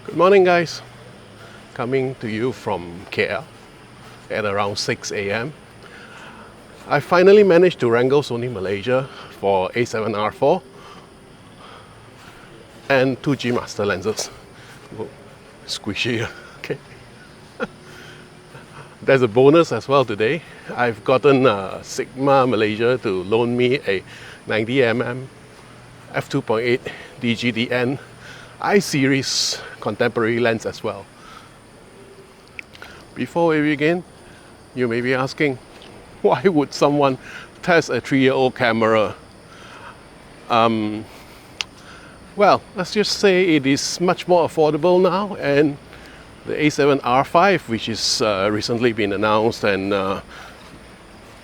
Good morning, guys. Coming to you from KL at around 6 a.m. I finally managed to wrangle Sony Malaysia for A7R IV and 2G master lenses. Whoa, squishy, okay. There's a bonus as well today. I've gotten Sigma Malaysia to loan me a 90mm f2.8 DGDN I-series contemporary lens as well. Before we begin, you may be asking, why would someone test a 3-year-old camera? Well, let's just say it is much more affordable now, and the A7R IV, which is recently been announced and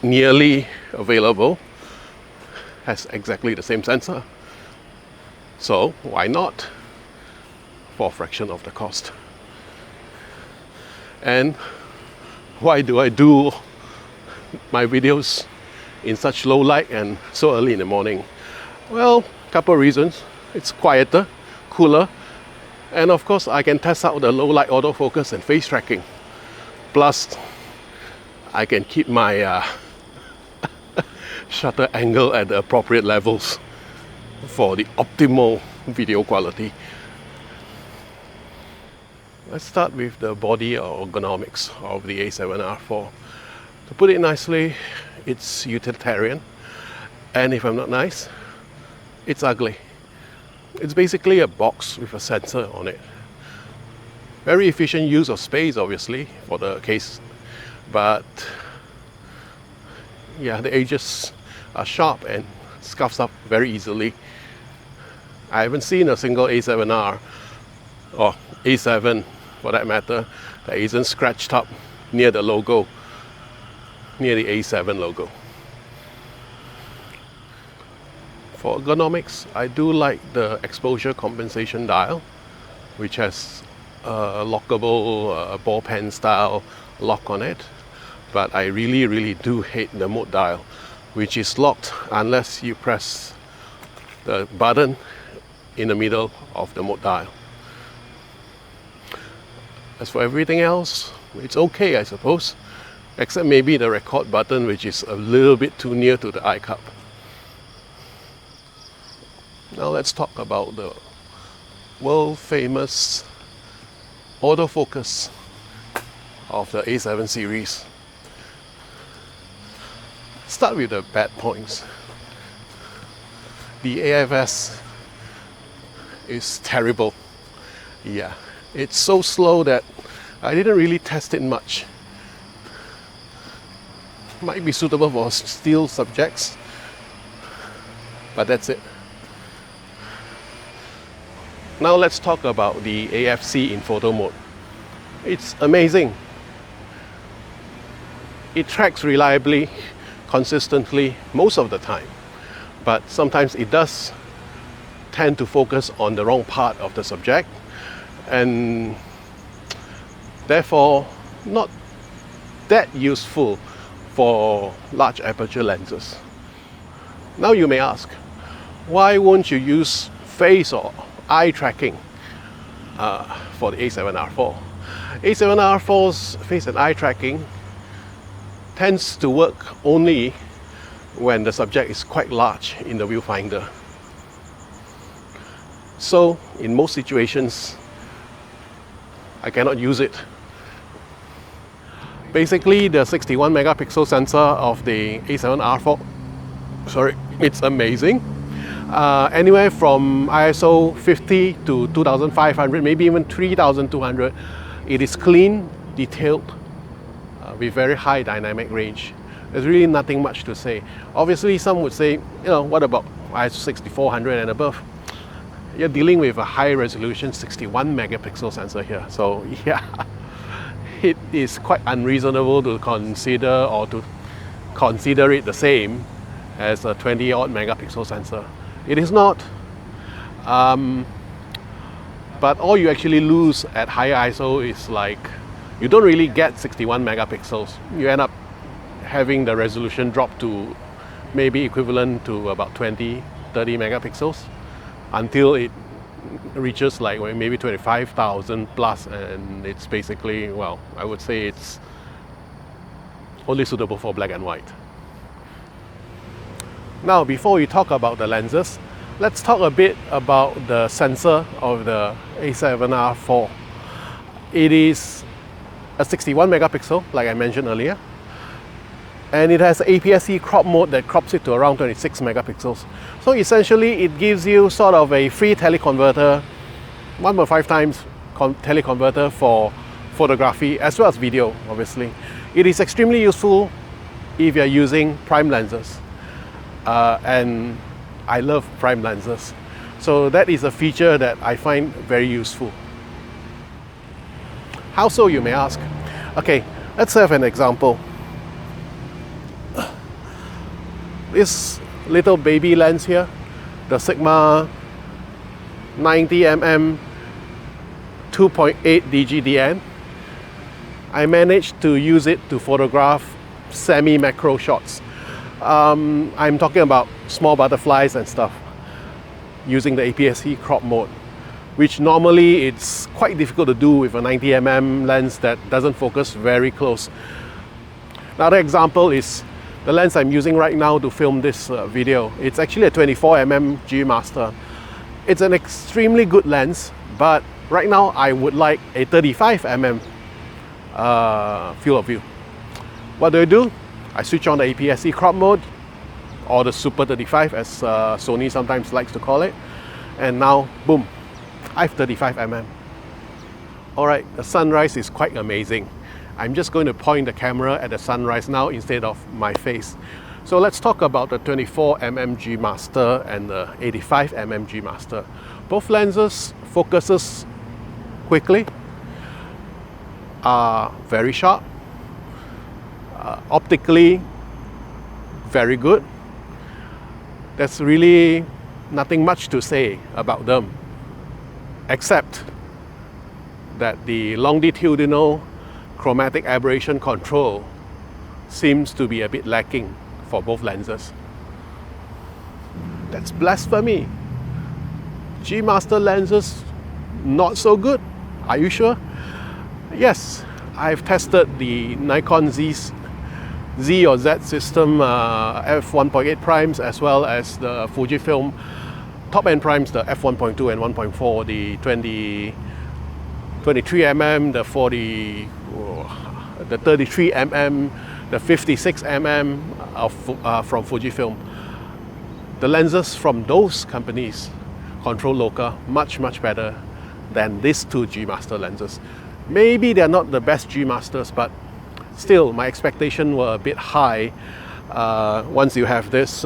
nearly available, has exactly the same sensor. So why not for a fraction of the cost? And why do I do my videos in such low light and so early in the morning? Well, a couple of reasons. It's quieter, cooler, and of course I can test out the low light autofocus and face tracking. Plus, I can keep my shutter angle at the appropriate levels for the optimal video quality. Let's start with the body or ergonomics of the A7R IV. To put it nicely, it's utilitarian, and if I'm not nice, it's ugly. It's basically a box with a sensor on it. Very efficient use of space, obviously, for the case, but yeah, the edges are sharp and scuffs up very easily. I haven't seen a single A7R or A7 for that matter that isn't scratched up near the logo, near the A7 logo. For ergonomics, I do like the exposure compensation dial, which has a lockable ball pen style lock on it, but I really do hate the mode dial, which is locked unless you press the button in the middle of the mode dial. As for everything else, it's okay, I suppose, except maybe the record button, which is a little bit too near to the eye cup. Now let's talk about the world famous autofocus of the A7 series. Start with the bad points. The AFS is terrible. Yeah, it's so slow that I didn't really test it much. Might be suitable for still subjects, but that's it. Now let's talk about the AFC in photo mode. It's amazing. It tracks reliably, consistently most of the time, but sometimes it does tend to focus on the wrong part of the subject, and therefore not that useful for large aperture lenses. Now you may ask, why won't you use face or eye tracking for the A7R IV? A7R IV's face and eye tracking tends to work only when the subject is quite large in the viewfinder. So in most situations, I cannot use it. Basically, the 61 megapixel sensor of the A7R IV, it's amazing. Anywhere from ISO 50 to 2500, maybe even 3200. It is clean, detailed, with very high dynamic range. There's really nothing much to say. Obviously, some would say, what about ISO 6400 and above? You're dealing with a high resolution 61 megapixel sensor here. So yeah, it is quite unreasonable to consider it the same as a 20-odd megapixel sensor. It is not. But all you actually lose at higher ISO is like, you don't really get 61 megapixels. You end up having the resolution drop to maybe equivalent to about 20, 30 megapixels until it reaches like maybe 25,000 plus, and it's basically, well, I would say it's only suitable for black and white. Now, before we talk about the lenses, let's talk a bit about the sensor of the A7R IV. It is a 61 megapixel, like I mentioned earlier, and it has APS-C crop mode that crops it to around 26 megapixels. So essentially, it gives you sort of a free teleconverter, 1.5 times teleconverter for photography as well as video, obviously. It is extremely useful if you're using prime lenses. And I love prime lenses. So that is a feature that I find very useful. How so, you may ask? Okay, let's have an example. This little baby lens here, the Sigma 90mm 2.8 DGDN. I managed to use it to photograph semi-macro shots. I'm talking about small butterflies and stuff using the APS-C crop mode, which normally it's quite difficult to do with a 90mm lens that doesn't focus very close. Another example is the lens I'm using right now to film this video. It's actually a 24mm G Master. It's an extremely good lens, but right now I would like a 35mm field of view. What do? I switch on the APS-C crop mode, or the Super 35 as Sony sometimes likes to call it, and now boom, I have 35mm. Alright, the sunrise is quite amazing. I'm just going to point the camera at the sunrise now instead of my face. So let's talk about the 24mm G Master and the 85mm G Master. Both lenses focuses quickly, are very sharp, optically very good. There's really nothing much to say about them, except that the longitudinal chromatic aberration control seems to be a bit lacking for both lenses. That's blasphemy. G Master lenses not so good. Are you sure? Yes, I've tested the Nikon Z or Z system f1.8 primes, as well as the Fujifilm top-end primes, the f1.2 and 1.4, the 23mm, the 40, the 33mm, the 56mm from Fujifilm. The lenses from those companies control Loka much better than these two G Master lenses. Maybe they're not the best G Masters, but still my expectations were a bit high once you have this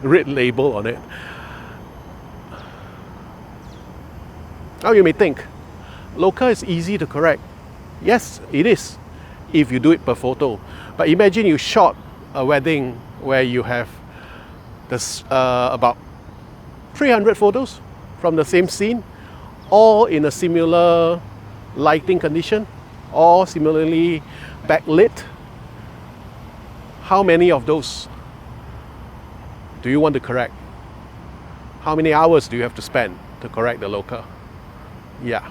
red label on it. Now you may think, Loka is easy to correct. Yes, it is, if you do it per photo. But imagine you shot a wedding where you have this, about 300 photos from the same scene, all in a similar lighting condition, all similarly backlit. How many of those do you want to correct? How many hours do you have to spend to correct the Loka? Yeah.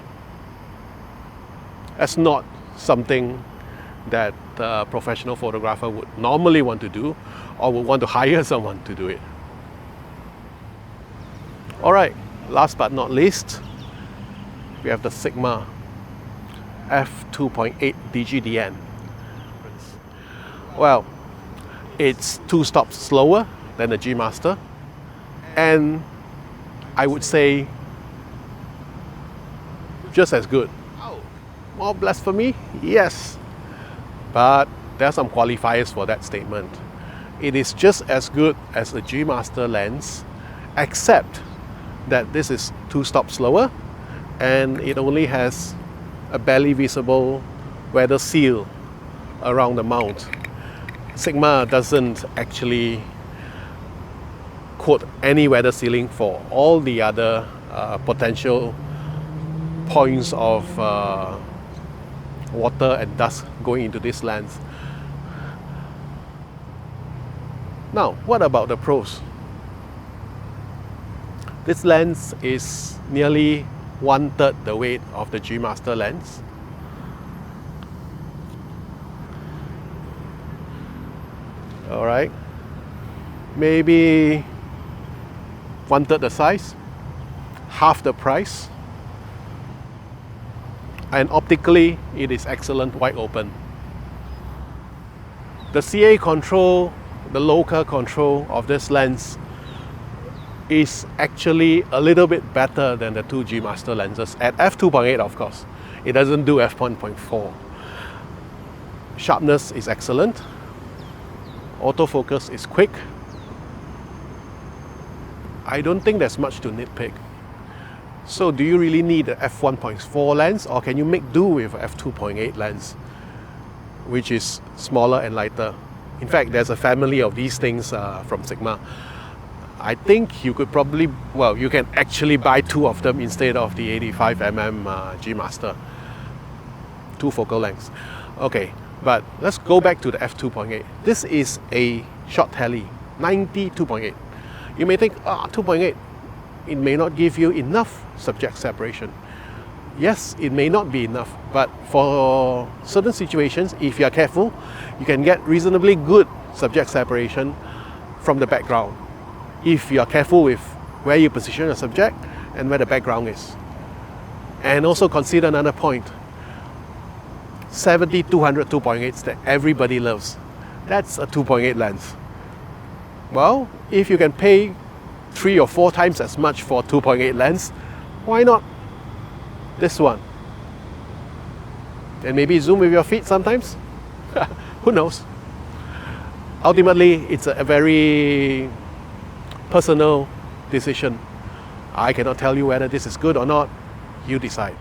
That's not something that a professional photographer would normally want to do, or would want to hire someone to do it. Alright, last but not least, we have the Sigma f2.8 DGDN. Well, it's 2 stops slower than the G Master, and I would say just as good. More blasphemy? Yes. But there are some qualifiers for that statement. It is just as good as the G Master lens, except that this is 2 stops slower, and it only has a barely visible weather seal around the mount. Sigma doesn't actually quote any weather sealing for all the other potential points of water and dust going into this lens. Now, what about the pros? This lens is nearly 1/3 the weight of the G Master lens. Alright, maybe 1/3 the size, half the price, and optically it is excellent wide open. The CA control, the local control of this lens is actually a little bit better than the two G Master lenses at f2.8, of course. It doesn't do f1.4. Sharpness is excellent. Autofocus is quick. I don't think there's much to nitpick. So do you really need a f1.4 lens, or can you make do with a f2.8 lens, which is smaller and lighter? In fact, there's a family of these things from Sigma. I think you could probably, well, you can actually buy two of them instead of the 85mm G Master. Two focal lengths. Okay, but let's go back to the f2.8. This is a short tele, 92.8. You may think, 2.8, it may not give you enough subject separation. Yes, it may not be enough, but for certain situations, if you are careful, you can get reasonably good subject separation from the background, if you are careful with where you position your subject and where the background is. And also consider another point. 70-200 2.8s that everybody loves. That's a 2.8 lens. Well, if you can pay 3 or 4 times as much for a 2.8 lens, why not this one? And maybe zoom with your feet sometimes? Who knows? Ultimately, it's a very personal decision. I cannot tell you whether this is good or not. You decide.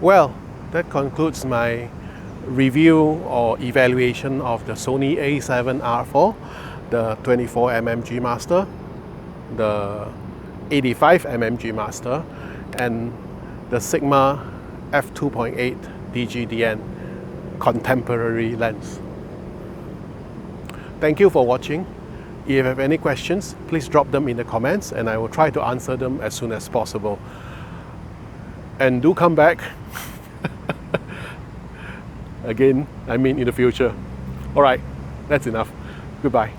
Well, that concludes my review or evaluation of the Sony A7R IV, the 24mm G Master, the 85mm G Master, and the Sigma f2.8 DGDN contemporary lens. Thank you for watching. If you have any questions, please drop them in the comments and I will try to answer them as soon as possible. And do come back again, I mean in the future. Alright, that's enough. Goodbye.